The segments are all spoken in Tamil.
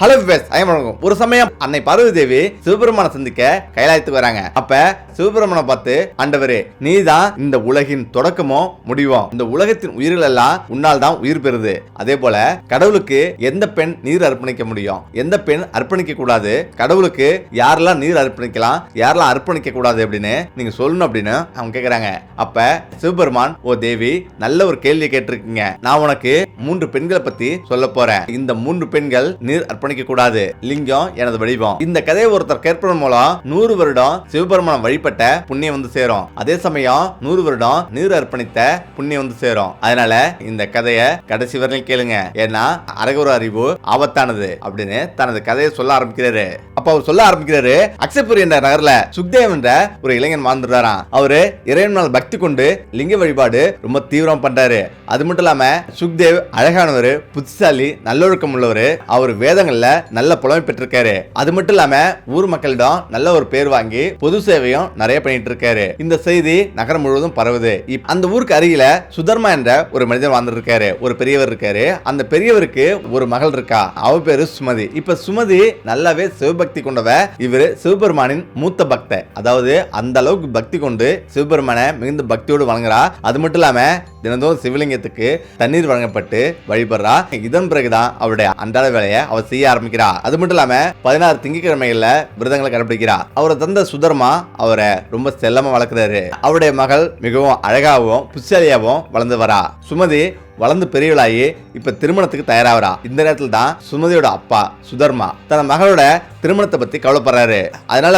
ஹலோ விவேஸ், வணக்கம். ஒரு சமயம் அன்னை பார்வதி தேவி சிவபெருமான சந்திக்க கைலாயத்துக்கு வராங்க. அப்ப சிவபெருமான பார்த்து, ஆண்டவரே, நீதான் இந்த உலகின் தொடக்கமோ முடிவோ, இந்த உலகத்தின் உயிர்கள் எல்லாம் உன்னால் தான் உயிர் பெறுது. அதே போல கடவுளுக்கு எந்த பெண் நீர் அர்ப்பணிக்க முடியும், எந்த பெண் அர்ப்பணிக்க கூடாது, கடவுளுக்கு யாரெல்லாம் நீர் அர்ப்பணிக்கலாம், யாரெல்லாம் அர்ப்பணிக்க கூடாது அப்படின்னு நீங்க சொல்லணும் அப்படின்னு அவங்க கேக்குறாங்க. அப்ப சிவபெருமான், ஓ தேவி, நல்ல ஒரு கேள்வி கேட்டிருக்கீங்க. நான் உனக்கு 3 பெண்களை பத்தி சொல்ல போறேன். இந்த 3 பெண்கள் நீர் அர்ப்பணிக்க கூடாது. லிங்கம் எனது வடிவம். இந்த கதையை ஒருத்தர் கேட்பதன் மூலம் 100 வருடம் சிவபெருமான் வழிபட்ட புண்ணியம் வந்து சேரும். அதே சமயம் 100 வருடம் நீர் அர்ப்பணித்த புண்ணியம் வந்து சேரும். அதனால இந்த கதையை கடைசி வரையும் கேளுங்க. ஏன்னா அரகுர அறிவு ஆபத்தானது அப்படின்னு தனது கதையை சொல்ல ஆரம்பிக்கிறாரு. அப்ப அவர் சொல்ல ஆரம்பிக்கிறாரு, அக்ஷயபுரி என்ற நகர்ல சுக்தேவ் என்ற ஒரு இளைஞன் வாழ்ந்துறாராம். அவரு இறைவன் மேல் பக்தி கொண்டு லிங்க வழிபாடு ரொம்ப தீவிரம் பண்றாரு. அது மட்டும் இல்லாம சுக்தேவ் அழகானவர், புத்திசாலி, நல்லொழுக்கம் உள்ளவர். அவர் வேதங்கள்ல நல்ல புலமை பெற்றிருக்காரு. அது மட்டும் இல்லாம ஊர் மக்களிடம் நல்ல ஒரு பேர் வாங்கி பொது சேவையும் நிறைய பண்ணிட்டு இருக்காரு. இந்த செய்தி நகரம் முழுவதும் பரவுது. அந்த ஊருக்கு அருகில சுதர்மா என்ற ஒரு மனிதர் வாழ்ந்துட்டு இருக்காரு. ஒரு பெரியவர் இருக்காரு. அந்த பெரியவருக்கு ஒரு மகள் இருக்கா. அவ பேரு சுமதி. இப்ப சுமதி நல்லாவே சிவபக்தி கொண்டவ. இவரு சிவபெருமானின் மூத்த பக்த. அதாவது அந்த அளவுக்கு பக்தி கொண்டு சிவபெருமான மிகுந்த பக்தியோடு வணங்குறா. அது மட்டும் இல்லாம தினந்தோறும் சிவலிங்கத்துக்கு தண்ணீர் வழங்கப்பட்டு வழிபடுறா. இதன் பிறகுதான் அவருடைய அன்றாட வேலையை அவர் செய்ய ஆரம்பிக்கிறா. அது மட்டும் இல்லாம 16 திங்கட்கிழமைகள்ல விரதங்களை கடைபிடிக்கிறா. அவரை தந்த சுதர்மா அவரை ரொம்ப செல்லமா வளர்க்கிறாரு. அவருடைய மகள் மிகவும் அழகாகவும் புத்திசாலியாகவும் வளர்ந்து வரா. சுமதி வளர்ந்து பெரியவளாகி இப்ப திருமணத்துக்கு தயாராகிறா. இந்த நேரத்தில் தான் சுமதியோட அப்பா சுதர்மா தன் மகளோட திருமணத்தை பத்தி கவலைப்படுறாரு. அதனால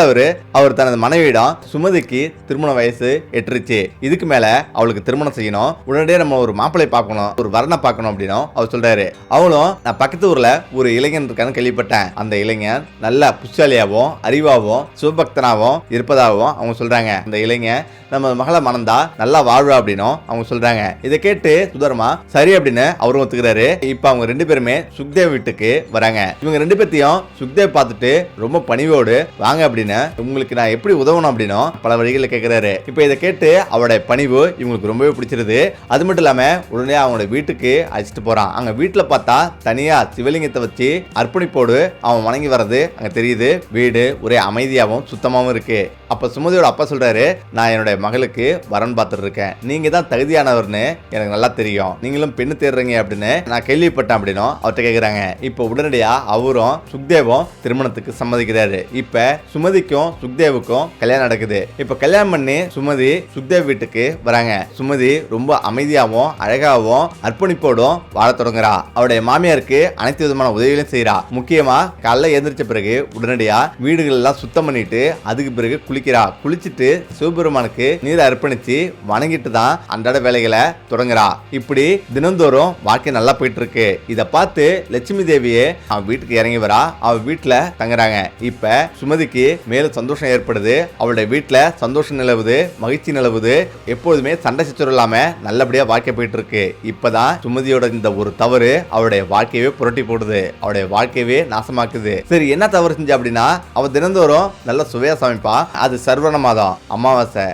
அவர் தனது மனைவியிடம், சுமதிக்கு திருமண வயசு எட்டுருச்சு, இதுக்கு மேல அவளுக்கு திருமணம் செய்யணும், உடனடியே நம்ம ஒரு மாப்பிள்ளை பார்க்கணும், ஒரு வரனை பார்க்கணும் அப்படின்னு அவர் சொல்றாரு. அவளும், நான் பக்கத்து ஊர்ல ஒரு இளைஞன் இருக்கான்னு கேள்விப்பட்டேன். அந்த இளைஞன் நல்ல புத்திசாலியாவும் அறிவாவும் சிவபக்தனாவும் இருப்பதாகவும் அவங்க சொல்றாங்க. அந்த இளைஞன் நம்ம மகளை மணந்தா நல்லா வாழ்வா அப்படின்னும் அவங்க சொல்றாங்க. இதை கேட்டு சுதர்மா சரி அப்படின்னு அவரும் ஒத்துக்கிறாரு. இப்ப அவங்க 2 பேருமே சுக்தேவ் வீட்டுக்கு வராங்க. இவங்க 2 பேத்தையும் சுக்தேவ் பார்த்துட்டு ரொம்ப பணிவோடு, வாங்க அப்படின்னு, உங்களுக்கு நான் எப்படி உதவணும் அப்படின்னு பல வழிகளை கேட்கிறாரு. இப்ப இதை கேட்டு அவருடைய பணிவு இவங்களுக்கு ரொம்பவே பிடிச்சிருது. அது மட்டும் இல்லாம உடனே அவங்களோட வீட்டுக்கு அழைச்சிட்டு போறான். அங்க வீட்டுல பார்த்தா தனியா சிவலிங்கத்தை வச்சு அர்ப்பணிப்போடு அவன் வணங்கி வர்றது அங்க தெரியுது. வீடு ஒரே அமைதியாகவும் சுத்தமாகவும் இருக்கு. அப்ப சுமதியோட அப்பா சொல்றாரு, நான் என்னுடைய மகளுக்கு வரன் பார்த்துட்டு இருக்கேன், நீங்க தான் தகுதியானவர்னு எனக்கு நல்லா தெரியும், நீங்களும் பெண்ணு தேடுறீங்க அப்படின்னு நான் கேள்விப்பட்டேன் அப்படின்னு அவர்கிட்ட கேட்கிறாங்க. இப்ப உடனடியா அவரும் சுக்தேவும் திருமணத்துக்கு சம்மதிக்கிறாரு. இப்ப சுமதிக்கும் சுக்தேவுக்கும் கல்யாணம் நடக்குது. இப்ப கல்யாணம் பண்ணி சுமதி சுக்தேவ் வீட்டுக்கு வராங்க. சுமதி ரொம்ப அமைதியாவும் அழகாவும் அர்ப்பணிப்போடும் வாழ தொடங்குறா. அவருடைய மாமியாருக்கு அனைத்து விதமான உதவிகளையும் செய்யறா. முக்கியமா காலைல எழுந்திரிச்ச பிறகு உடனடியா வீடுகள் எல்லாம் சுத்தம் பண்ணிட்டு அதுக்கு பிறகு குளிக்கிறா. குளிச்சுட்டு சிவபெருமானுக்கு நீர் அர்ப்பணிச்சு வணங்கிட்டு தான் அன்றாட வேலைகளை தொடங்குறா. இப்படி தினந்தோறும் வாழ்க்கை நல்லா போயிட்டு இருக்கு. இத பார்த்து லட்சுமி தேவியே அவன் வீட்டுக்கு இறங்கி வரா. அவ வீட்டுல தங்குறாங்க. இப்ப சுமதிக்கு மேலும் சந்தோஷம் ஏற்படுது. அவளுடைய வீட்டுல சந்தோஷம் நிலவுது, மகிழ்ச்சி நிலவுது. எப்போதுமே சண்டை சச்சரவு இல்லாம நல்லபடியா வாழ்க்கை போயிட்டு இருக்கு. இப்பதான் சுமதியோட இந்த ஒரு தவறு அவளுடைய வாழ்க்கையவே புரட்டி போடுது, அவளுடைய வாழ்க்கையவே நாசமாக்குது. சரி, என்ன தவறு செஞ்சா அப்படின்னா, அவ தினந்தோறும் நல்ல சுவையா சமைப்பா. அது சர்வண மாதம் அமாவாசை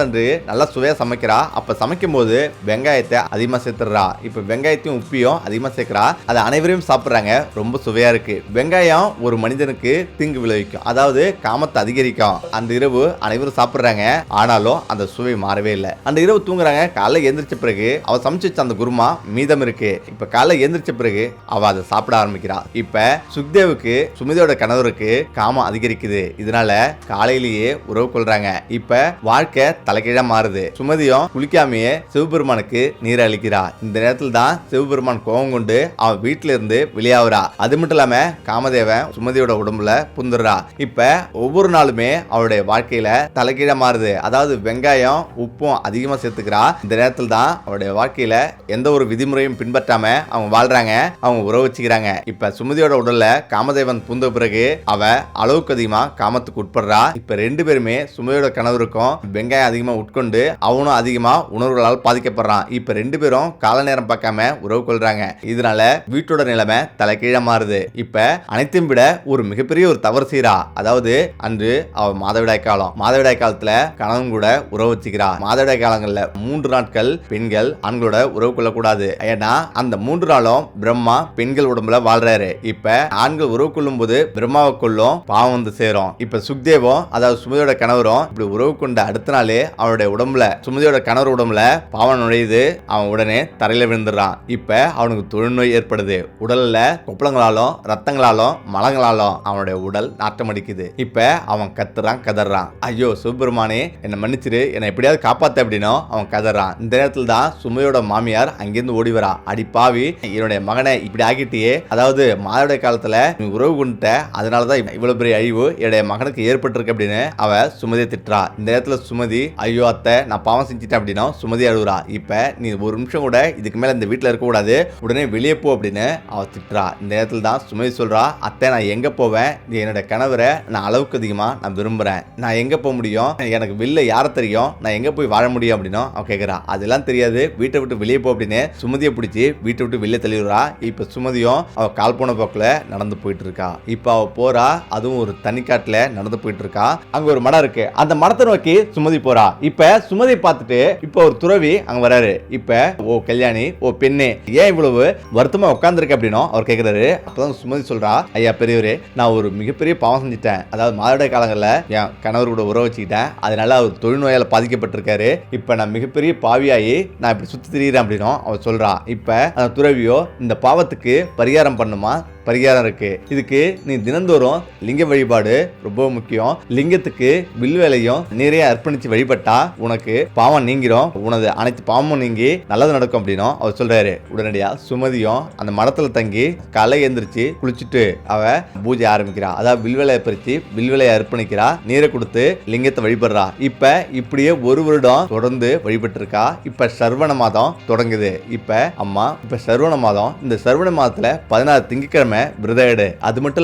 அன்று நல்லா சுவையா சமைக்கிறா. அப்ப சமைக்கும் போது வெங்காயத்தை அதிகமா சேர்த்துறா. இப்ப வெங்காயத்தையும் உப்பியும் அதிகமா சேர்க்கிறா. அதை அனைவரையும் சாப்பிடுறாங்க. ரொம்ப சுவையா இருக்கு. வெங்காயம் ஒரு மனிதனுக்கு தீங்கு விளைவிக்கும், அதாவது காமத்தை அதிகரிக்கும். அந்த இரவு அனைவரும் சாப்பிடுறாங்க. ஆனாலும் அந்த சுவை மாறவே இல்லை. அந்த இரவு தூங்குறாங்க. காலைல எந்திரிச்ச பிறகு அவ சமைச்சு வச்ச அந்த குருமா மீதம் இருக்கு. இப்ப காலைல எந்திரிச்ச பிறகு அவ அதை சாப்பிட ஆரம்பிக்கிறா. இப்ப சுக்தேவுக்கு சுமதியோட கணவருக்கு காமம் அதிகரிக்குது. இதனால காலையிலேயே உறவு கொள்றாங்க. இப்ப வாழ்க்கை தலைகீழா மாறுது. சுமதியும் குளிக்காமையே சிவபெருமானுக்கு நீர் அளிக்கிறா. இந்த நேரத்தில் தான் சிவபெருமான் கோபம் கொண்டு அவன் வீட்டுல இருந்து வெளியாகிறா. அது மட்டும் இல்லாம காமதேவன் சுமதியோட உடம்புல புந்துடுறா. இப்ப ஒவ்வொரு நாளுமே அவருடைய வாழ்க்கையில தலைகீழா மாறுது. அதாவது வெங்காயம் உப்பும் அதிகமா சேர்த்துக்கிறா. இந்த நேரத்தில் தான் அவருடைய வாழ்க்கையில எந்த ஒரு விதிமுறையும் பின்பற்றாம அவங்க வாழ்றாங்க, அவங்க உறவு வச்சுக்கிறாங்க. இப்ப சுமதியோட உடல்ல காமதேவன் புந்த பிறகு அவ அளவுக்கு அதிகமா காமத்துக்கு உட்படுறா. இப்ப 2 2 பேருமே சுமதியோட கணவருக்கும் வெங்காயம் அதிகமா உட்கொண்டு அவனும் அதிகமா உணர்வுகளால் பாதிக்கப்படுறான். இப்ப 2 பேரும் கால நேரம் பார்க்காம உறவு கொள்றாங்க. இதனால வீட்டோட நிலைமை தலைகீழ மாறுது. இப்ப அனைத்தையும் விட ஒரு மிகப்பெரிய ஒரு தவறு செய்யறா. அதாவது அன்று அவ மாதவிடாய் காலத்துல கணவன் கூட உறவு வச்சுக்கிறா. மாதவிடாய் காலங்கள்ல 3 நாட்கள் பெண்கள் ஆண்களோட உறவு கொள்ளக்கூடாது. ஏன்னா அந்த 3 நாளும் பிரம்மா பெண்கள் உடம்புல வாழ்றாரு. இப்ப ஆண்கள் உறவு கொள்ளும் போது பிரம்மாவை கொள்ளும் பாவம் வந்து சேரும். இப்ப சுக்தேவம் அதாவது சுமதியோட கணவரும் இப்படி உறவு கொண்ட அடுத்த நாளே அவனுடைய உடம்புல சுமதியோட கணவர் உடம்புல பாவம் நுழையுது. அவன் உடனே தரையில விழுந்துடுறான். இப்ப அவனுக்கு தொழுநோய் ஏற்படுது. உடல்ல கொப்பளங்களாலும் ரத்தங்களாலும் மலங்களாலும் அவனுடைய உடல் நாட்டம் அடிக்குது. இப்ப அவன் கத்துறான், கதறான். ஐயோ சிவபெருமானே என்னை மன்னிச்சிரு, என்னை எப்படியாவது காப்பாத்த அப்படின்னு அவன் கதறான். இந்த நேரத்தில் தான் சுமையோட மாமியார் அங்கிருந்து ஓடி வரா. அடி பாவி, என்னுடைய மகனை இப்படி ஆக்கிட்டியே, அதாவது மாதவிடாய் காலத்துல நீ உறவு கொண்டுட்ட, அதனாலதான் இவ்வளவு பெரிய அழிவு என்னுடைய மகனுக்கு ஏற்பட்டிருக்கு அப்படின்னு அவ சுமதியை திட்டுறா. இந்த நேரத்துல சுமதி ஐயோ அத்தை நான் பாவம் செஞ்சிட்டேன் அப்படின்னா சுமதி அழுகுறா. இப்ப நீ ஒரு நிமிஷம் கூட இதுக்கு மேல இந்த வீட்டுல இருக்க கூடாது, உடனே வெளியே போ அப்படின்னு அவ திட்டுறா. இந்த நேரத்துல தான் சுமதி சொல்றா, அத்தை நான் எங்க போவேன், என்னோட கணவரை நான் அளவுக்கு அதிகமா நான் விரும்புறேன், நான் எங்க போக முடியும், எனக்கு வெளில யார தெரியும், நான் எங்க போய் வாழ முடியும் அப்படின்னு அவன் கேட்கறா. அதெல்லாம் தெரியாது, வீட்டை விட்டு வெளியே போ அப்படின்னு சுமதியை பிடிச்சி வீட்டை விட்டு வெளியே தள்ளிடுறா. இப்ப சுமதியும் அவ கால் போன போக்குல நடந்து போயிட்டு இருக்கா. இப்ப அவ போறா, அதுவும் ஒரு தனிக்காட்டுல நடந்து போயிட்டு இருக்கா. அங்க ஒரு மடம் இருக்கு, அந்த மடத்தை நோக்கி சுமதி போறா. இப்ப சுமதி பார்த்துட்டு இப்ப ஒரு துறவி அங்க வராரு. இப்ப ஓ கல்யாணி, ஓ பெண்ணே, ஏன் இவ்வளவு வருத்தமா உட்கார்ந்துருக்க அப்படின்னு அவர் கேட்கிறாரு. அப்பதான் சுமதி சொல்றா, ஐயா பெரியவரே, நான் ஒரு மிகப்பெரிய பாவம் செஞ்சுட்டேன். அதாவது மாதவிடாய் காலங்கள்ல என் கணவர் கூட உறவு வச்சுக்கிட்டேன், அதனால அவர் தொழுநோயால பாதிக்கப்பட்டிருக்காரு. இப்ப நான் மிகப்பெரிய பாவியாயி நான் இப்படி சுத்தி திரியிறேன் அப்படின்னு அவர் சொல்றா. இப்ப அந்த துறவியோ இந்த பாவத்துக்கு பரிகாரம் பண்ணுமா, பரிகாரம் இருக்கு, இதுக்கு நீ தினந்தோறும் லிங்க வழிபாடு ரொம்ப முக்கியம், லிங்கத்துக்கு வில்வேலையும் நிறைய அர்ப்பணிச்சு வழிபட்டா உனக்கு பாவம் நீங்கிரும், உனது அனைத்து பாவமும் நீங்கி நல்லது நடக்கும் அப்படின்னு அவர் சொல்றாரு. உடனடியா சுமதியும் அந்த மடத்துல தங்கி காலை எந்திரிச்சு குளிச்சுட்டு அவ பூஜை ஆரம்பிக்கிறா. அதாவது வில்வேலையை பறிச்சு வில்வேலையை அர்ப்பணிக்கிறா, நீரை கொடுத்து லிங்கத்தை வழிபடுறா. இப்ப இப்படியே ஒரு வருடம் தொடர்ந்து வழிபட்டு இருக்கா. இப்ப சர்வண மாதம் தொடங்குது. இப்ப அம்மா இப்ப சர்வண மாதம், இந்த சர்வண மாதத்துல 16 திங்கட்கிழமை விரதம் எடு. அது மட்டும்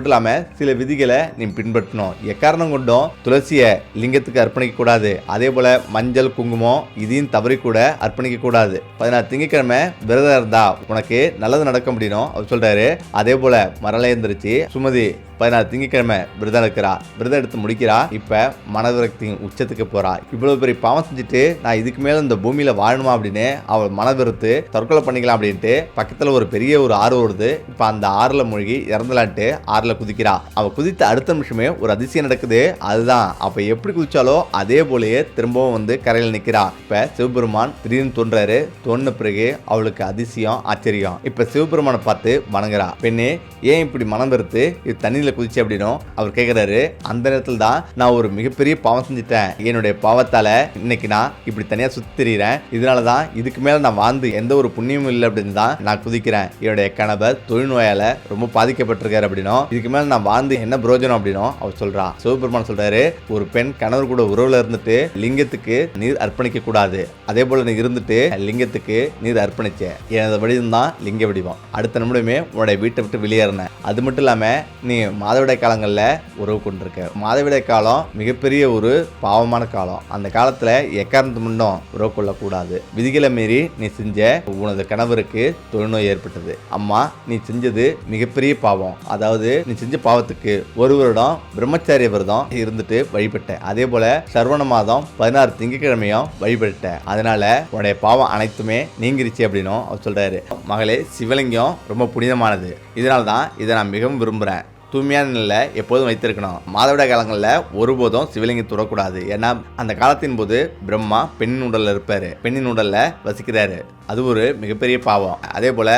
இல்லாம சில விதிகளை நீ பின்பற்றணும். எக்காரணம் கொண்டும் துளசிய லிங்கத்துக்கு அர்ப்பணிக்க கூடாது. அதே போல மஞ்சள் குங்குமம் இதையும் தவறி கூட அர்ப்பணிக்க கூடாது. 16 திங்கட்கிழமை விரதம் இருந்தா உனக்கு நல்லது நடக்கும் அப்படின்னு அவர் சொல்றாரு. அதே போல மரல எந்திரிச்சு சுமதி 16 திங்கட்கிழமை விரதம் இருக்கிறா. விரதம் எடுத்து முடிக்கிறா. இப்ப மனவிரக்தியின் உச்சத்துக்கு போறா. இவ்வளவு பெரிய பாவம் செஞ்சுட்டு நான் இதுக்கு மேல இந்த பூமியில வாழணுமா அப்படின்னு அவள் மனவிருத்து தற்கொலை பண்ணிக்கலாம் அப்படின்ட்டு பக்கத்துல ஒரு பெரிய ஒரு ஆறு வருது. இப்ப அந்த ஆறுல மூழ்கி இறந்தலான்ட்டு ஆறுல குதிக்கிறா. அவ குதித்த அடுத்த நிமிஷமே ஒரு அதிசயம் நடக்குது. அதுதான் அப்ப எப்படி குதிச்சாலோ அதே போலயே திரும்பவும் வந்து கரையில் நிக்கிறா. இப்ப சிவபெருமான் திடீர்னு தோன்றாரு. தோன்ற பிறகு அவளுக்கு அதிசயம், ஆச்சரியம். இப்ப சிவபெருமானை பார்த்து வணங்குறா. பெண்ணே, ஏன் இப்படி மனம் வெறுத்து இது தண்ணியில குதிச்சு அப்படின்னும் அவர் கேட்கிறாரு. அந்த நேரத்தில் தான் நான் ஒரு மிகப்பெரிய பாவம் செஞ்சுட்டேன், என்னுடைய பாவத்தால இன்னைக்கு நான் இப்படி தனியா சுத்திறேன், இதனாலதான் இதுக்கு மேல நான் வாழ்ந்து எந்த ஒரு புண்ணியமும் இல்லை அப்படின்னு தான் நான் குதிக்கிறேன். என்னுடைய கணவர் தொழுநோயால ரொம்ப பாதிக்கப்பட்டிருக்காரு அப்படின்னும், இதுக்கு மேல நான் வாழ்ந்து என்ன பிரயோஜனம் அப்படின்னும் அவர் சொல்றா. சிவபெருமான் சொல்றாரு, ஒரு பெண் கணவர் கூட உறவுல இருந்துட்டு லிங்கத்துக்கு நீர் அர்ப்பணிக்க கூடாது. அதே போல நீ இருந்துட்டு லிங்கத்துக்கு நீர் அர்ப்பணிச்ச, எனது வடிவம் தான் லிங்க வடிவம். அடுத்த நிமிடமே உன்னுடைய வீட்டை விட்டு வெளியேறின. அது மட்டும் இல்லாம நீ மாதவிடாய் காலங்கள்ல உறவு கொண்டிருக்க. மாதவிடாய் காலம் மிகப்பெரிய ஒரு பாவமான காலம். அந்த காலத்துல எக்காரணத்து முன்னும் உறவு கொள்ளக்கூடாது. விதிகளை மீறி நீ செஞ்ச உனது கணவருக்கு தொழுநோய் ஏற்பட்டது. அம்மா, நீ செஞ்சது மிகப்பெரிய பாவம். அதாவது நீ செஞ்ச பாவத்துக்கு ஒரு வருடம் பிரம்மச்சாரிய விரதம் இருந்துட்டு வழிபட்ட. அதே போல சர்வண மாதம் 16 திங்கட்கிழமையும் வழிபட்ட. அதனால உன்னுடைய பாவம் அனைத்துமே நீங்கிருச்சு அப்படின்னும் அவர் சொல்றாரு. மகளே, சிவலிங்கம் ரொம்ப புனிதமானது. இதனால்தான் இதை நான் மிகவும் விரும்புறேன். தூய்மையான நிலையில் எப்போதும் வைத்திருக்கணும். மாதவிடாய் காலங்களில் ஒருபோதும் சிவலிங்கம் தொடக்கூடாது. ஏன்னா அந்த காலத்தின் போது பிரம்மா பெண்ணின் உடல்ல இருப்பாரு, பெண்ணின் உடல்ல வசிக்கிறாரு. அது ஒரு மிகப்பெரிய பாவம். அதே போல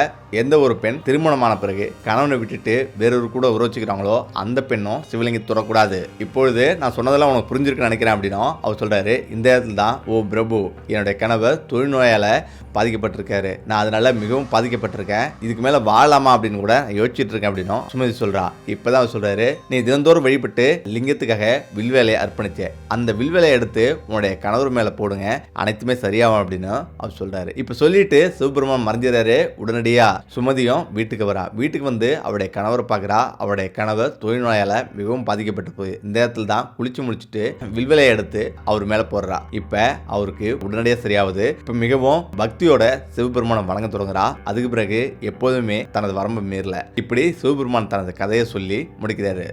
எந்த ஒரு பெண் திருமணமான பிறகு கணவனை விட்டுட்டு வேறொரு கூட உறவச்சுக்கிறாங்களோ அந்த பெண்ணும் சிவலிங்கம் தொடக்கூடாது. இப்பொழுது நான் சொன்னதெல்லாம் உனக்கு புரிஞ்சிருக்குன்னு நினைக்கிறேன் அப்படின்னா அவர் சொல்றாரு. இந்த இடத்துல தான், ஓ பிரபு, என்னுடைய கணவர் தொழுநோயால பாதிக்கப்பட்டிருக்காரு, நான் அதனால மிகவும் பாதிக்கப்பட்டிருக்கேன், இதுக்கு மேல வாழலாமா அப்படின்னு கூட யோசிச்சுட்டு இருக்கேன் அப்படின்னும் சுமதி சொல்றா. இப்ப இப்பதான் அவர் சொல்றாரு, நீ தினந்தோறும் வழிபட்டு லிங்கத்துக்காக வில்வேலையை அர்ப்பணிச்ச, அந்த வில்வேலையை எடுத்து உன்னுடைய கணவர் மேல போடுங்க, அனைத்துமே சரியாகும் அப்படின்னு அவர் சொல்றாரு. இப்ப சொல்லிட்டு சிவபெருமான் மறைஞ்சிடறாரு. உடனடியா சுமதியும் வீட்டுக்கு வரா. வீட்டுக்கு வந்து அவருடைய கணவரை பார்க்கறா. அவருடைய கணவர் தொழில் நோயால மிகவும் பாதிக்கப்பட்டு போய் இந்த இடத்துல தான் குளிச்சு முடிச்சுட்டு வில்வேலையை எடுத்து அவர் மேல போடுறா. இப்ப அவருக்கு உடனடியா சரியாவது. இப்ப மிகவும் பக்தியோட சிவபெருமானை வணங்க தொடங்குறா. அதுக்கு பிறகு எப்போதுமே தனது வரம்பு மீறல. இப்படி சிவபெருமான் தனது கதையை சொல்லி முடிக்கிறாரு.